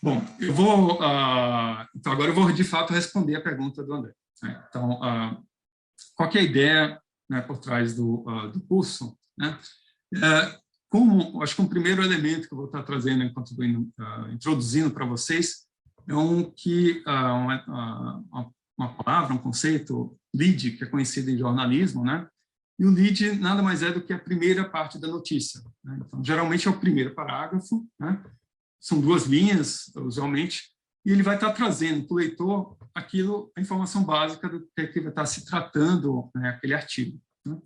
Bom, eu vou, então agora eu vou de fato responder a pergunta do André, né? Então, qual que é a ideia, né, por trás do curso, né? Acho que um primeiro elemento que eu vou estar trazendo enquanto estou introduzindo para vocês é uma palavra, um conceito, lead, que é conhecido em jornalismo, né? E o lead nada mais é do que a primeira parte da notícia, né? Então, geralmente é o primeiro parágrafo, né? São 2 linhas, usualmente, e ele vai estar trazendo para o leitor a informação básica do que vai estar se tratando, né, aquele artigo, né?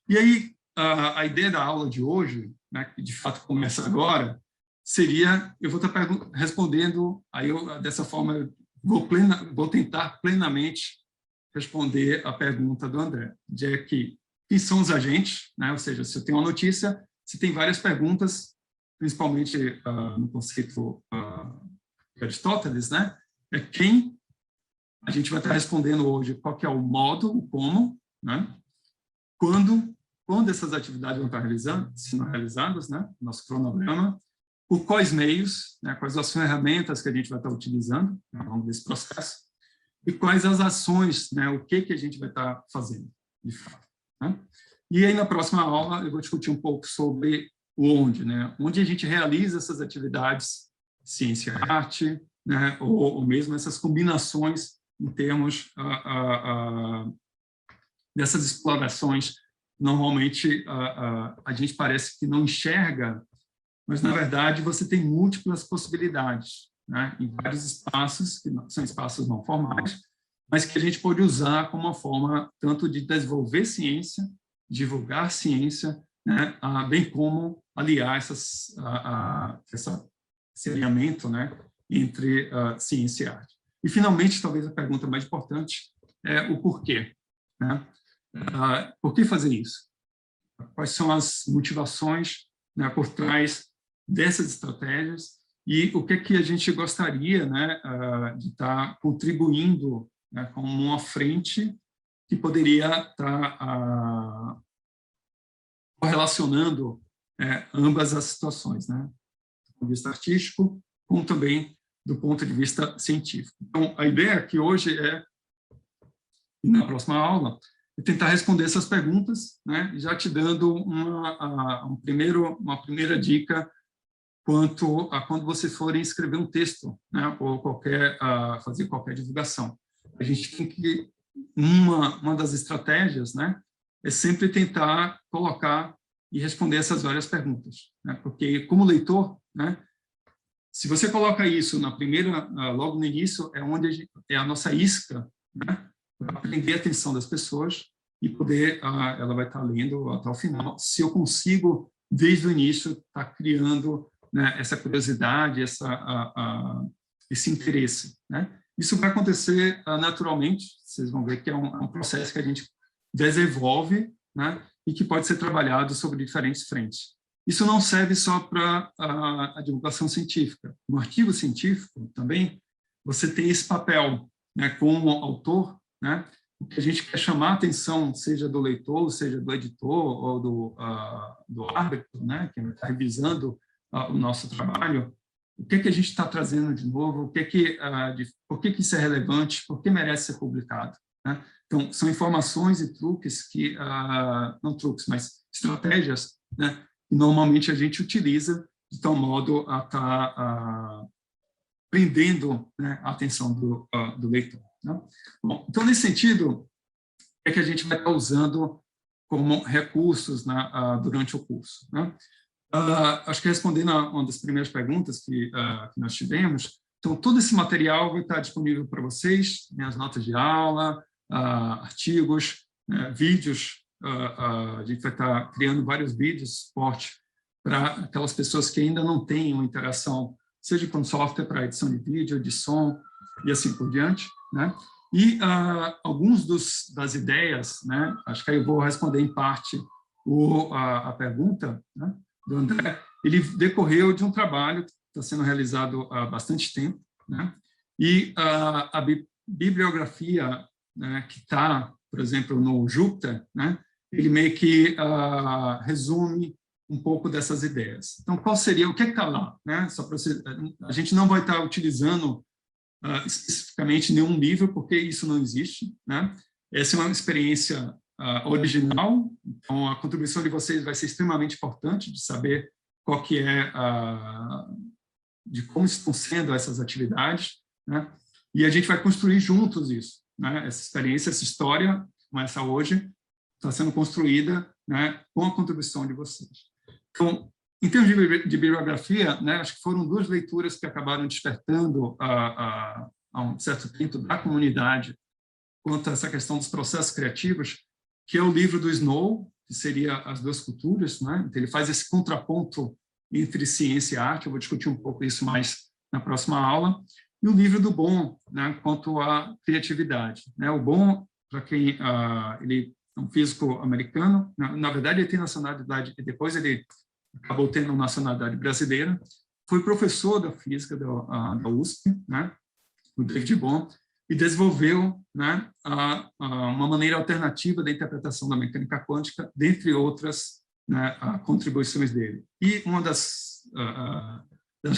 E aí, a ideia da aula de hoje, né, que de fato começa agora, seria, eu vou estar respondendo, aí dessa forma, eu vou tentar plenamente responder a pergunta do André, de que quem são os agentes, né? Ou seja, se eu tenho uma notícia, se tem várias perguntas, principalmente no conceito de Aristóteles, né? É quem a gente vai estar respondendo hoje, qual que é o modo, o como, né? Quando essas atividades vão estar sendo realizadas, né? Nosso cronograma, por quais meios, né? Quais as ferramentas que a gente vai estar utilizando ao longo desse processo, e quais as ações, né? O que a gente vai estar fazendo, de fato, né? E aí, na próxima aula, eu vou discutir um pouco sobre o onde, né? Onde a gente realiza essas atividades, ciência e arte, né? Ou mesmo essas combinações em termos dessas explorações. Normalmente, a gente parece que não enxerga, mas, na verdade, você tem múltiplas possibilidades, né? Em vários espaços, que são espaços não formais, mas que a gente pode usar como uma forma tanto de desenvolver ciência, divulgar ciência, né? Bem como aliar esse alinhamento, né? Entre ciência e arte. E, finalmente, talvez a pergunta mais importante é o porquê, né? Por que fazer isso? Quais são as motivações, né, por trás dessas estratégias e o que a gente gostaria, né, de estar contribuindo, né, como uma frente que poderia estar correlacionando ambas as situações, né, do ponto de vista artístico, como também do ponto de vista científico. Então, a ideia aqui hoje é, na próxima aula, tentar responder essas perguntas, né, já te dando uma primeira dica quanto a quando vocês forem escrever um texto, né, ou fazer qualquer divulgação. A gente tem que, uma das estratégias, né, é sempre tentar colocar e responder essas várias perguntas, né, porque como leitor, né, se você coloca isso logo no início, é onde é a nossa isca, né, para prender a atenção das pessoas e poder, ela vai estar lendo até o final. Se eu consigo, desde o início, estar criando, né, essa curiosidade, esse interesse, né? Isso vai acontecer naturalmente, vocês vão ver que é um processo que a gente desenvolve, né, e que pode ser trabalhado sobre diferentes frentes. Isso não serve só para a divulgação científica. No artigo científico, também, você tem esse papel, né, como autor, né, o que a gente quer chamar a atenção, seja do leitor, seja do editor ou do árbitro, né, que está revisando o nosso trabalho, o que a gente está trazendo de novo, por que isso é relevante, por que merece ser publicado, né? Então, são informações e truques não truques, mas estratégias, né, que normalmente a gente utiliza de tal modo a estar prendendo, né, a atenção do leitor, né? Bom, então, nesse sentido, é que a gente vai estar usando como recursos, né, durante o curso, né? Acho que respondendo a uma das primeiras perguntas que nós tivemos, então, todo esse material vai estar disponível para vocês, minhas notas de aula, artigos, vídeos, a gente vai estar criando vários vídeos, suporte para aquelas pessoas que ainda não têm uma interação, seja com software para edição de vídeo, de som e assim por diante, né? E alguns das ideias, né, acho que aí eu vou responder em parte a pergunta, né, do André, ele decorreu de um trabalho que está sendo realizado há bastante tempo, né, e a bibliografia, né, que está, por exemplo, no Jupyter, né, ele meio que resume um pouco dessas ideias. Então, qual seria, o que está lá? Né? Só para você, a gente não vai estar utilizando especificamente nenhum livro, porque isso não existe. Né? Essa é uma experiência original, então a contribuição de vocês vai ser extremamente importante, de saber qual que é de como estão sendo essas atividades, né? E a gente vai construir juntos isso, né? Essa experiência, essa história, começa hoje, está sendo construída, né, com a contribuição de vocês. Então, em termos de bibliografia, né, acho que foram 2 leituras que acabaram despertando a um certo tempo da comunidade quanto a essa questão dos processos criativos, que é o livro do Snow, que seria As Duas Culturas, né? Então, ele faz esse contraponto entre ciência e arte, eu vou discutir um pouco isso mais na próxima aula, e o livro do Bohm, né, quanto à criatividade. Né? O Bohm, para quem ele é um físico americano, na verdade ele tem nacionalidade, e depois ele acabou tendo nacionalidade brasileira, foi professor da física da USP, né, o David Bohm, e desenvolveu, né, uma maneira alternativa da interpretação da mecânica quântica, dentre outras, né, contribuições dele. E uma das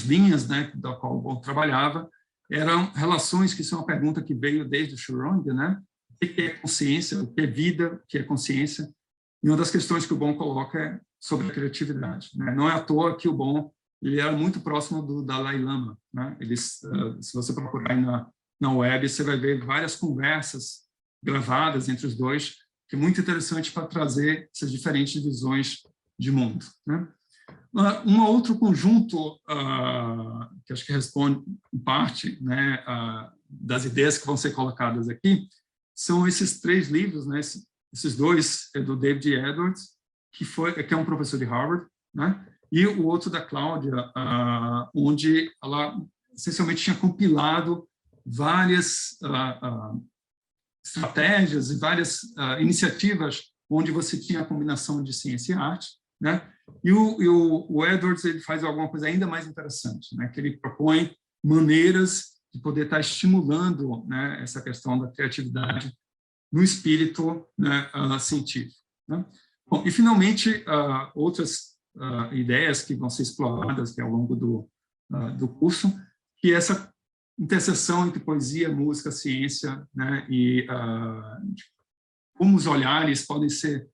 linhas, né, da qual o Bohm trabalhava eram relações, que são uma pergunta que veio desde o Schrödinger, né? O que é consciência, o que é vida, o que é consciência. E uma das questões que o Bohm coloca é sobre a criatividade. Né? Não é à toa que o Bohm ele era muito próximo do Dalai Lama. Né? Se você procurar aí na web, você vai ver várias conversas gravadas entre os dois, que é muito interessante para trazer essas diferentes visões de mundo. Né? Um outro conjunto que acho que responde, em parte, né, das ideias que vão ser colocadas aqui, são esses 3 livros, né, esses 2 é do David Edwards, que é um professor de Harvard, né, e o outro da Cláudia, onde ela essencialmente tinha compilado várias estratégias e várias iniciativas onde você tinha a combinação de ciência e arte, né? E o Edwards ele faz alguma coisa ainda mais interessante, né? Que ele propõe maneiras de poder estar estimulando, né, essa questão da criatividade no espírito, né, científico. Né? Bom, e, finalmente, outras ideias que vão ser exploradas ao longo do curso, que é essa interseção entre poesia, música, ciência, né, e como os olhares podem ser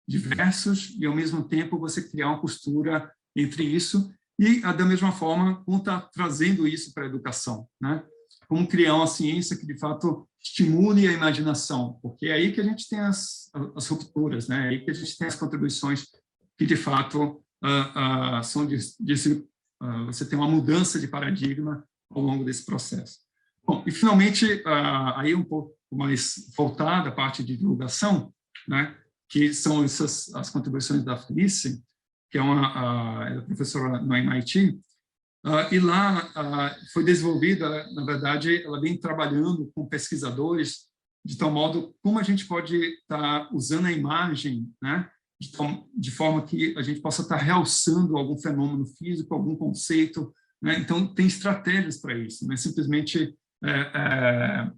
diversos e, ao mesmo tempo, você criar uma costura entre isso e, da mesma forma, como está trazendo isso para a educação, né? Como criar uma ciência que, de fato, estimule a imaginação, porque é aí que a gente tem as rupturas, né? É aí que a gente tem as contribuições que, de fato, são você tem uma mudança de paradigma ao longo desse processo. Bom, e, finalmente, aí um pouco mais voltada a parte de divulgação, né? Que são as contribuições da Felice, que ela é professora no MIT, e lá foi desenvolvida, na verdade, ela vem trabalhando com pesquisadores de tal modo como a gente pode estar usando a imagem, né, de forma que a gente possa estar realçando algum fenômeno físico, algum conceito, né? Então, tem estratégias para isso, não é simplesmente a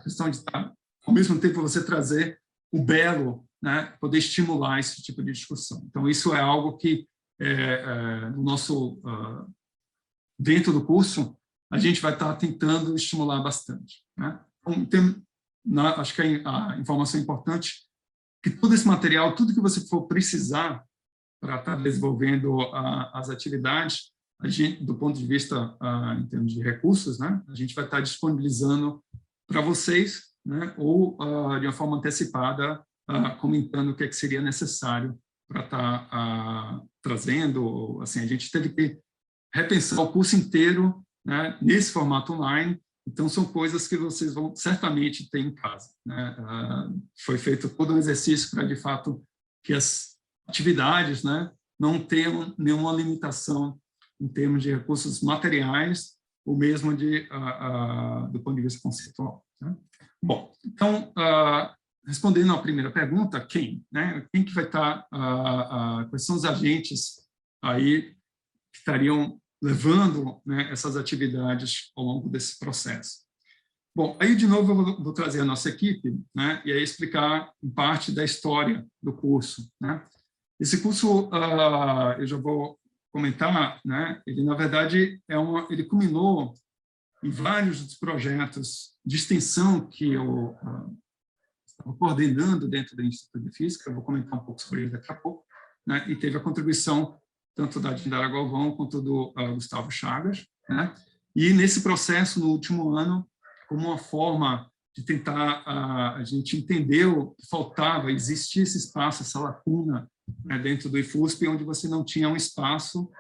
questão de estar, ao mesmo tempo, você trazer o belo, né, poder estimular esse tipo de discussão. Então, isso é algo que, no nosso, dentro do curso, a gente vai estar tentando estimular bastante. Né? Então, acho que a informação importante que todo esse material, tudo que você for precisar para estar desenvolvendo as atividades, a gente, do ponto de vista em termos de recursos, né, a gente vai estar disponibilizando para vocês, né, ou de uma forma antecipada, comentando o que é que seria necessário para estar trazendo. Assim, a gente teve que repensar o curso inteiro, né, nesse formato online, então são coisas que vocês vão certamente ter em casa. Né? Foi feito todo um exercício para, de fato, que as atividades, né, não tenham nenhuma limitação em termos de recursos materiais, ou mesmo do ponto de vista conceitual. Né? Bom, então, respondendo à primeira pergunta, quem? Né? Quem que vai estar, quais são os agentes aí que estariam levando, né, essas atividades ao longo desse processo? Bom, aí, de novo, eu vou trazer a nossa equipe, né, e aí explicar, em parte, da história do curso. Né? Esse curso, eu já vou comentar, né? Ele, na verdade, ele culminou em vários dos projetos de extensão que eu estava coordenando dentro do Instituto de Física, eu vou comentar um pouco sobre ele daqui a pouco, né? E teve a contribuição tanto da Dindara Galvão quanto do Gustavo Chagas, né? E nesse processo, no último ano, como uma forma de tentar, a gente entendeu que faltava, existia esse espaço, essa lacuna, né, dentro do IFUSP, onde você não tinha um espaço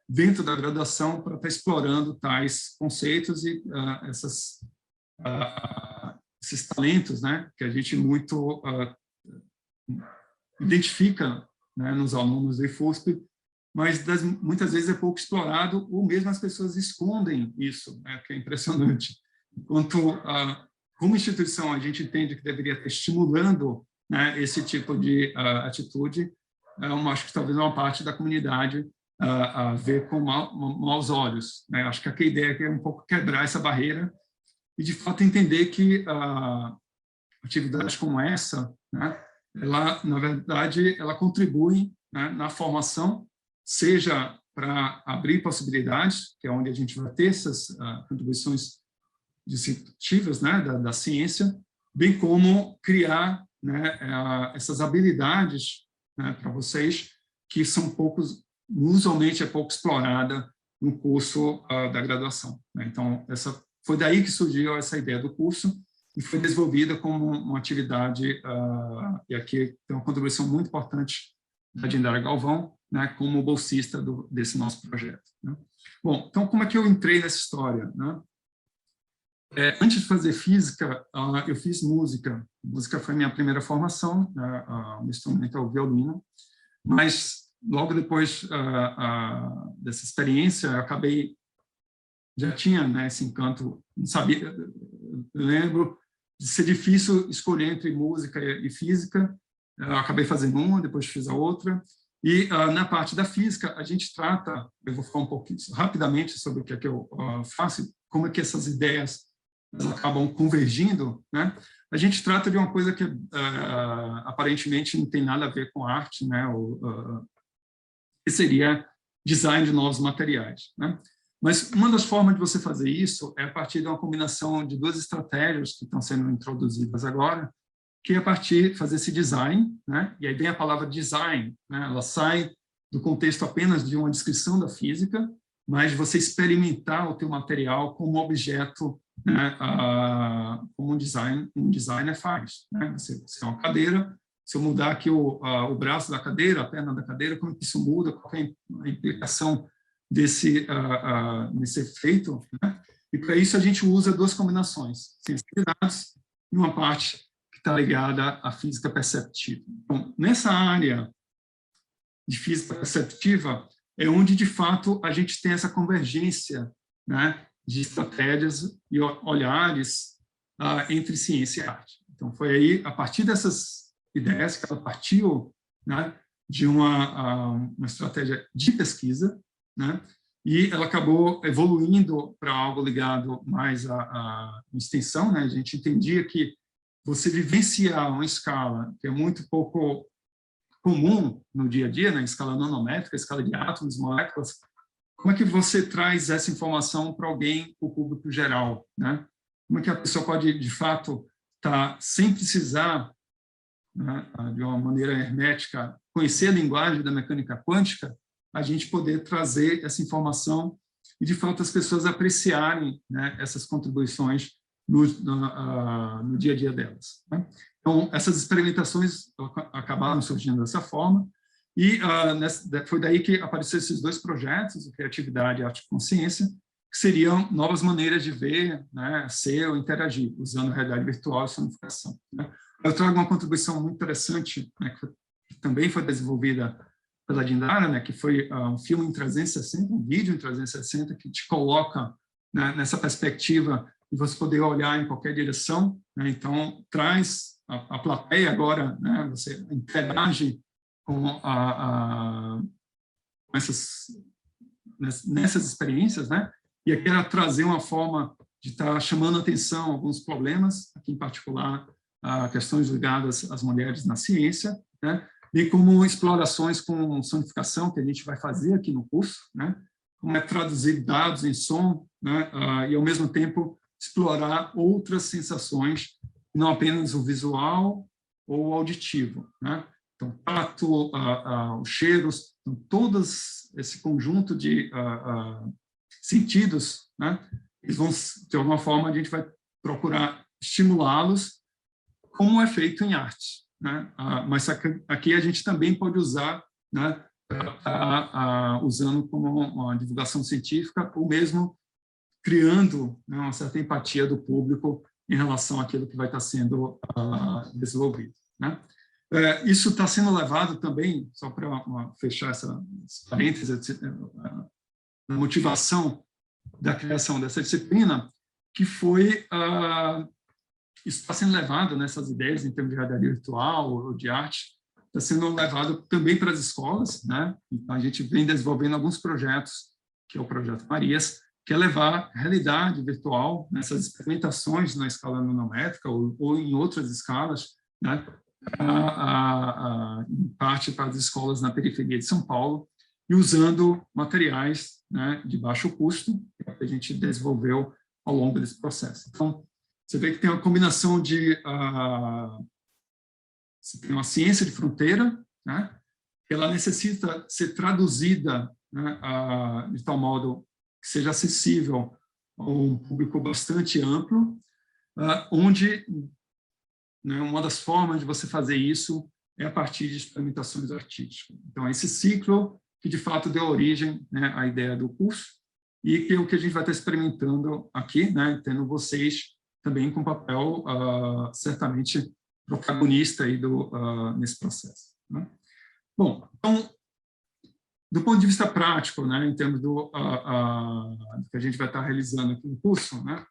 dentro da graduação para estar explorando tais conceitos e esses talentos, né, que a gente muito identifica, né, nos alunos do IFUSP, mas muitas vezes é pouco explorado, ou mesmo as pessoas escondem isso, né, que é impressionante. Enquanto, como instituição, a gente entende que deveria estar estimulando, né, esse tipo de atitude, acho que talvez uma parte da comunidade ver com maus olhos, né? Acho que a ideia é um pouco quebrar essa barreira e, de fato, entender que atividades como essa, né, ela, na verdade, ela contribui, né, na formação, seja para abrir possibilidades, que é onde a gente vai ter essas contribuições disruptivas, né, da ciência, bem como criar, né, essas habilidades, né, para vocês, que são usualmente é pouco explorada no curso da graduação, né? Então, foi daí que surgiu essa ideia do curso e foi desenvolvida como uma atividade, e aqui tem uma contribuição muito importante da Dindara Galvão, né, como bolsista desse nosso projeto, né? Bom, então, como é que eu entrei nessa história, né? Antes de fazer física, eu fiz música. Música foi minha primeira formação, né? O instrumento é o violino, mas logo depois dessa experiência, eu acabei, já tinha, né, esse encanto, não sabia, eu lembro de ser difícil escolher entre música e física, eu acabei fazendo uma, depois fiz a outra, e na parte da física, a gente trata, eu vou falar um pouquinho rapidamente sobre o que é que eu faço, como é que essas ideias acabam convergindo, né? A gente trata de uma coisa que aparentemente não tem nada a ver com arte, né? Que seria design de novos materiais, né? Mas uma das formas de você fazer isso é a partir de uma combinação de duas estratégias que estão sendo introduzidas agora, que é a partir de fazer esse design, né? E aí vem a palavra design, né? Ela sai do contexto apenas de uma descrição da física, mas de você experimentar o teu material como objeto, né, como um designer faz, né? Você tem uma cadeira, se eu mudar aqui o braço da cadeira, a perna da cadeira, como que isso muda, qual é a implicação nesse efeito, né? E para isso a gente usa duas combinações, ciência de dados e uma parte que está ligada à física perceptiva. Então, nessa área de física perceptiva é onde, de fato, a gente tem essa convergência, né, de estratégias e olhares entre ciência e arte. Então, foi aí, a partir dessas ideias, que ela partiu, né, de uma estratégia de pesquisa, né, e ela acabou evoluindo para algo ligado mais à extensão, né? A gente entendia que você vivenciar uma escala que é muito pouco comum no dia a dia, na escala nanométrica, escala de átomos, moléculas, como é que você traz essa informação para alguém, para o público geral, né? Como é que a pessoa pode, de fato, estar sem precisar, né, de uma maneira hermética, conhecer a linguagem da mecânica quântica, a gente poder trazer essa informação e, de fato, as pessoas apreciarem, né, essas contribuições no dia a dia delas, né? Então, essas experimentações acabaram surgindo dessa forma, e foi daí que apareceram esses dois projetos, o Criatividade e Arte e Consciência, que seriam novas maneiras de ver, né, ser ou interagir, usando a realidade virtual e sonificação, né? Eu trago uma contribuição muito interessante, né, que também foi desenvolvida pela Dindara, né, que foi um filme em 360, um vídeo em 360, que te coloca, né, nessa perspectiva de você poder olhar em qualquer direção, né? Então, traz a plateia agora, né, você interage com nessas experiências, né? E aqui era trazer uma forma de estar chamando atenção a alguns problemas, aqui em particular, questões ligadas às mulheres na ciência, né? bem como explorações com sonificação, que a gente vai fazer aqui no curso, né? Como é traduzir dados em som, né? E, ao mesmo tempo, explorar outras sensações, não apenas o visual ou o auditivo, né? Então, tato, os cheiros, então, todos esse conjunto de sentidos, né? Eles vão, de alguma forma, a gente vai procurar estimulá-los, como é feito em arte, né? Mas aqui a gente também pode usar, né? Usando como uma divulgação científica, ou mesmo criando, né, uma certa empatia do público em relação àquilo que vai estar sendo desenvolvido, né? Isso está sendo levado também, só para fechar essa parêntese, a motivação da criação dessa disciplina, que foi isso está sendo levado, nessas ideias em termos de realidade virtual ou de arte, está sendo levado também para as escolas, né? Então, a gente vem desenvolvendo alguns projetos, que é o Projeto Marias, que é levar realidade virtual nessas experimentações na escala nanométrica ou em outras escalas, né? Em parte para as escolas na periferia de São Paulo, e usando materiais, né, de baixo custo, que a gente desenvolveu ao longo desse processo. Então, você vê que tem uma combinação de você tem uma ciência de fronteira, né? Ela necessita ser traduzida, né, de tal modo que seja acessível a um público bastante amplo, onde, né, uma das formas de você fazer isso é a partir de experimentações artísticas. Então, esse ciclo que, de fato, deu origem, né, à ideia do curso, e que é o que a gente vai estar experimentando aqui, né, tendo vocês também com papel, certamente, protagonista aí nesse processo, né? Bom, então, do ponto de vista prático, né, em termos do que a gente vai estar realizando aqui no curso, né,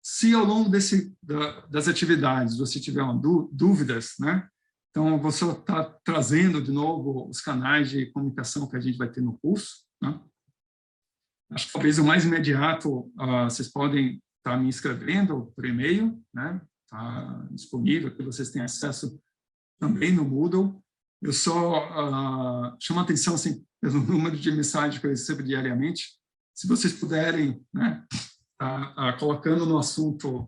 se ao longo das atividades você tiver dúvidas, né, então eu vou só estar trazendo de novo os canais de comunicação que a gente vai ter no curso, né? Acho que talvez o mais imediato, vocês podem estar me inscrevendo por e-mail, né? Está disponível, que vocês têm acesso também no Moodle. Eu só chamo a atenção, assim, pelo número de mensagens que eu recebo diariamente. Se vocês puderem, né, colocando no assunto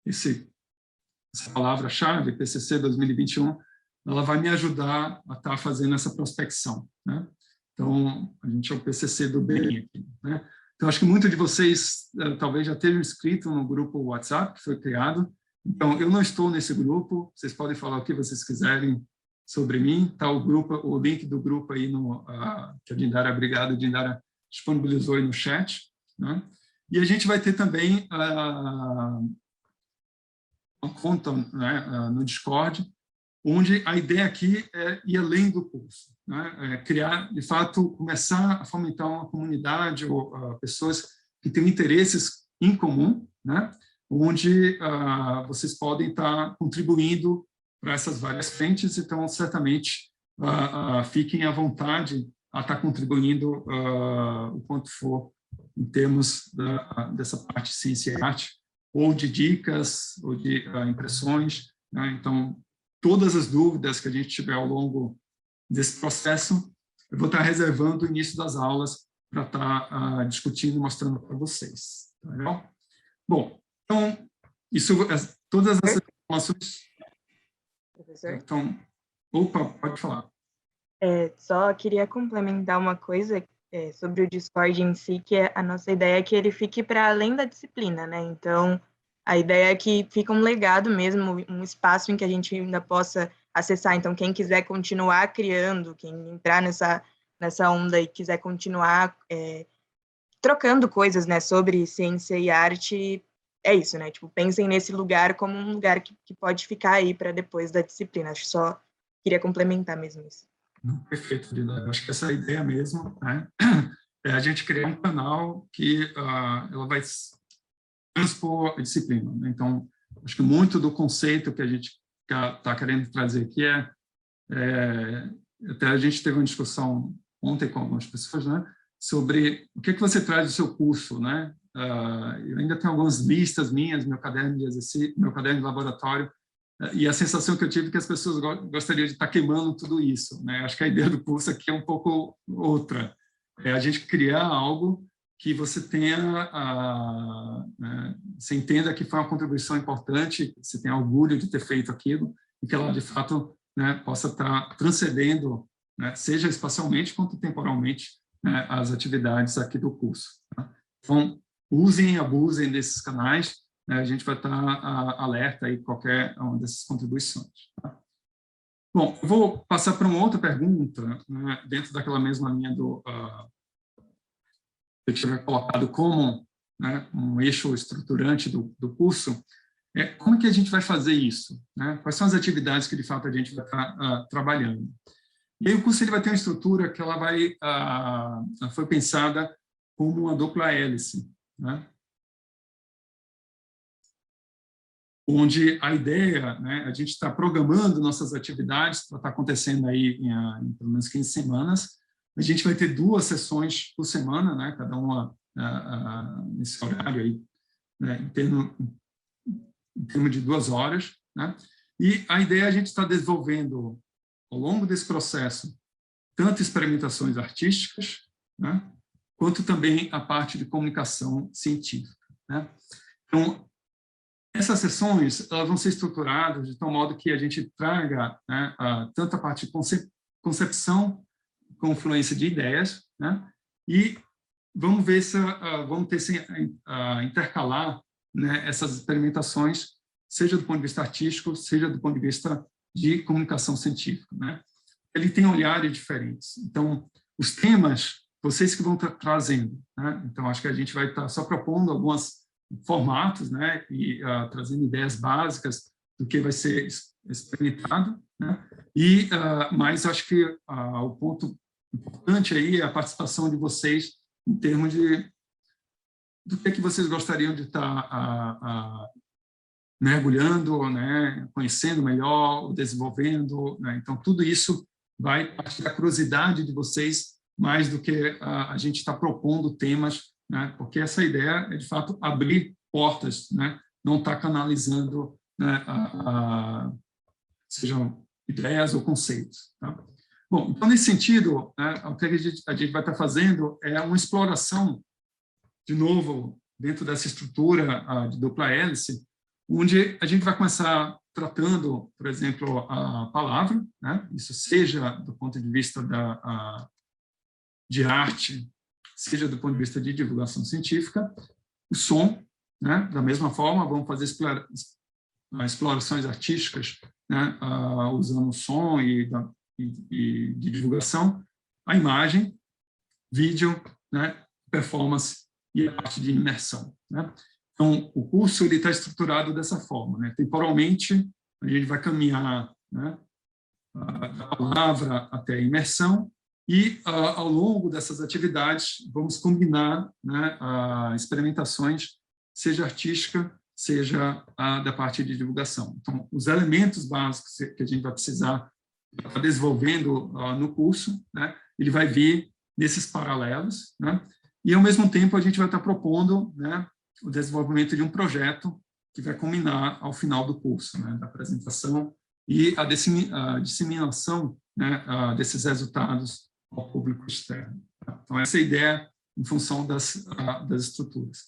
essa palavra-chave, PCC 2021, ela vai me ajudar a estar fazendo essa prospecção, né? Então, a gente é o PCC do bem aqui, né? Então, acho que muitos de vocês talvez já tenham inscrito no grupo WhatsApp, que foi criado. Então, eu não estou nesse grupo, vocês podem falar o que vocês quiserem sobre mim. Está o link do grupo aí, que a Dindara, obrigado, a Dindara disponibilizou aí no chat, né? E a gente vai ter também uma conta, né, no Discord, onde a ideia aqui é ir além do curso, né? Criar, de fato, começar a fomentar uma comunidade ou pessoas que têm interesses em comum, né? Onde vocês podem estar contribuindo para essas várias frentes, então, certamente, fiquem à vontade a estar contribuindo o quanto for em termos dessa parte de ciência e arte, ou de dicas, ou de impressões, né? Então, todas as dúvidas que a gente tiver ao longo desse processo, eu vou estar reservando o início das aulas para estar discutindo e mostrando para vocês. Tá legal? Bom, então, todas essas informações... Professor? Então, opa, pode falar. Só queria complementar uma coisa sobre o Discord em si, que a nossa ideia é que ele fique para além da disciplina, né? Então, a ideia é que fique um legado mesmo, um espaço em que a gente ainda possa acessar. Então, quem quiser continuar criando, quem entrar nessa onda e quiser continuar trocando coisas, né, sobre ciência e arte, é isso, né? Tipo, pensem nesse lugar como um lugar que pode ficar aí para depois da disciplina. Acho que só queria complementar mesmo isso. Perfeito, Lila. Eu acho que essa é a ideia mesmo, né? É a gente criar um canal que ela vai transpor a disciplina, né? Então, acho que muito do conceito que a gente está querendo trazer aqui até a gente teve uma discussão ontem com algumas pessoas, né, sobre o que você traz do seu curso, né? Eu ainda tenho algumas listas minhas, meu caderno de exercício, meu caderno de laboratório, e a sensação que eu tive é que as pessoas gostariam de estar queimando tudo isso, né? Acho que a ideia do curso aqui é um pouco outra. É a gente criar algo que você tenha, né, você entenda que foi uma contribuição importante, você tenha orgulho de ter feito aquilo, e que ela, de fato, né, possa estar transcendendo, né, seja espacialmente quanto temporalmente, né, as atividades aqui do curso. Tá? Então, usem e abusem desses canais, né, a gente vai estar alerta aí qualquer uma dessas contribuições. Tá? Bom, eu vou passar para uma outra pergunta, né, dentro daquela mesma linha do que tiver colocado como, né, um eixo estruturante do curso, como é que a gente vai fazer isso? Né? Quais são as atividades que, de fato, a gente vai estar trabalhando? E aí o curso ele vai ter uma estrutura que ela foi pensada como uma dupla hélice, né? Onde a ideia, né, a gente está programando nossas atividades para estar acontecendo aí em pelo menos 15 semanas. A gente vai ter 2 sessões por semana, né, cada uma nesse horário aí, né, em termos de 2 horas, né? E a ideia é a gente estar desenvolvendo, ao longo desse processo, tanto experimentações artísticas, né, quanto também a parte de comunicação científica, né? Então, essas sessões elas vão ser estruturadas de tal modo que a gente traga, né, tanto a parte de concepção, confluência de ideias, né, e vamos ver se vamos ter intercalar, né, essas experimentações, seja do ponto de vista artístico, seja do ponto de vista de comunicação científica, né? Ele tem olhares diferentes. Então, os temas, vocês que vão estar trazendo, né? Então, acho que a gente vai estar só propondo alguns formatos, né? E trazendo ideias básicas do que vai ser experimentado, né? E, mas acho que o ponto importante aí é a participação de vocês em termos do que vocês gostariam de estar mergulhando, né, conhecendo melhor, desenvolvendo, né? Então tudo isso vai partir da curiosidade de vocês mais do que a gente está propondo temas, né? Porque essa ideia é de fato abrir portas, né? Não estar canalizando, né, sejam ideias ou conceitos. Tá? Bom, então nesse sentido, né, o que a gente vai estar fazendo é uma exploração de novo dentro dessa estrutura de dupla hélice, onde a gente vai começar tratando, por exemplo, a palavra, né? Isso seja do ponto de vista de arte, seja do ponto de vista de divulgação científica, o som, né? Da mesma forma, vamos fazer explorações artísticas, né? Usando o som e de divulgação, a imagem, vídeo, né? Performance e a parte de imersão, né? Então, o curso está estruturado dessa forma, né? Temporalmente, a gente vai caminhar, né, da palavra até a imersão e, ao longo dessas atividades, vamos combinar, né, experimentações, seja artística, seja da parte de divulgação. Então, os elementos básicos que a gente vai precisar estar desenvolvendo no curso, né, ele vai vir nesses paralelos, né? E, ao mesmo tempo, a gente vai estar propondo, né, o desenvolvimento de um projeto que vai culminar ao final do curso, né, da apresentação e a disseminação, né, desses resultados ao público externo. Então, essa é a ideia em função das estruturas.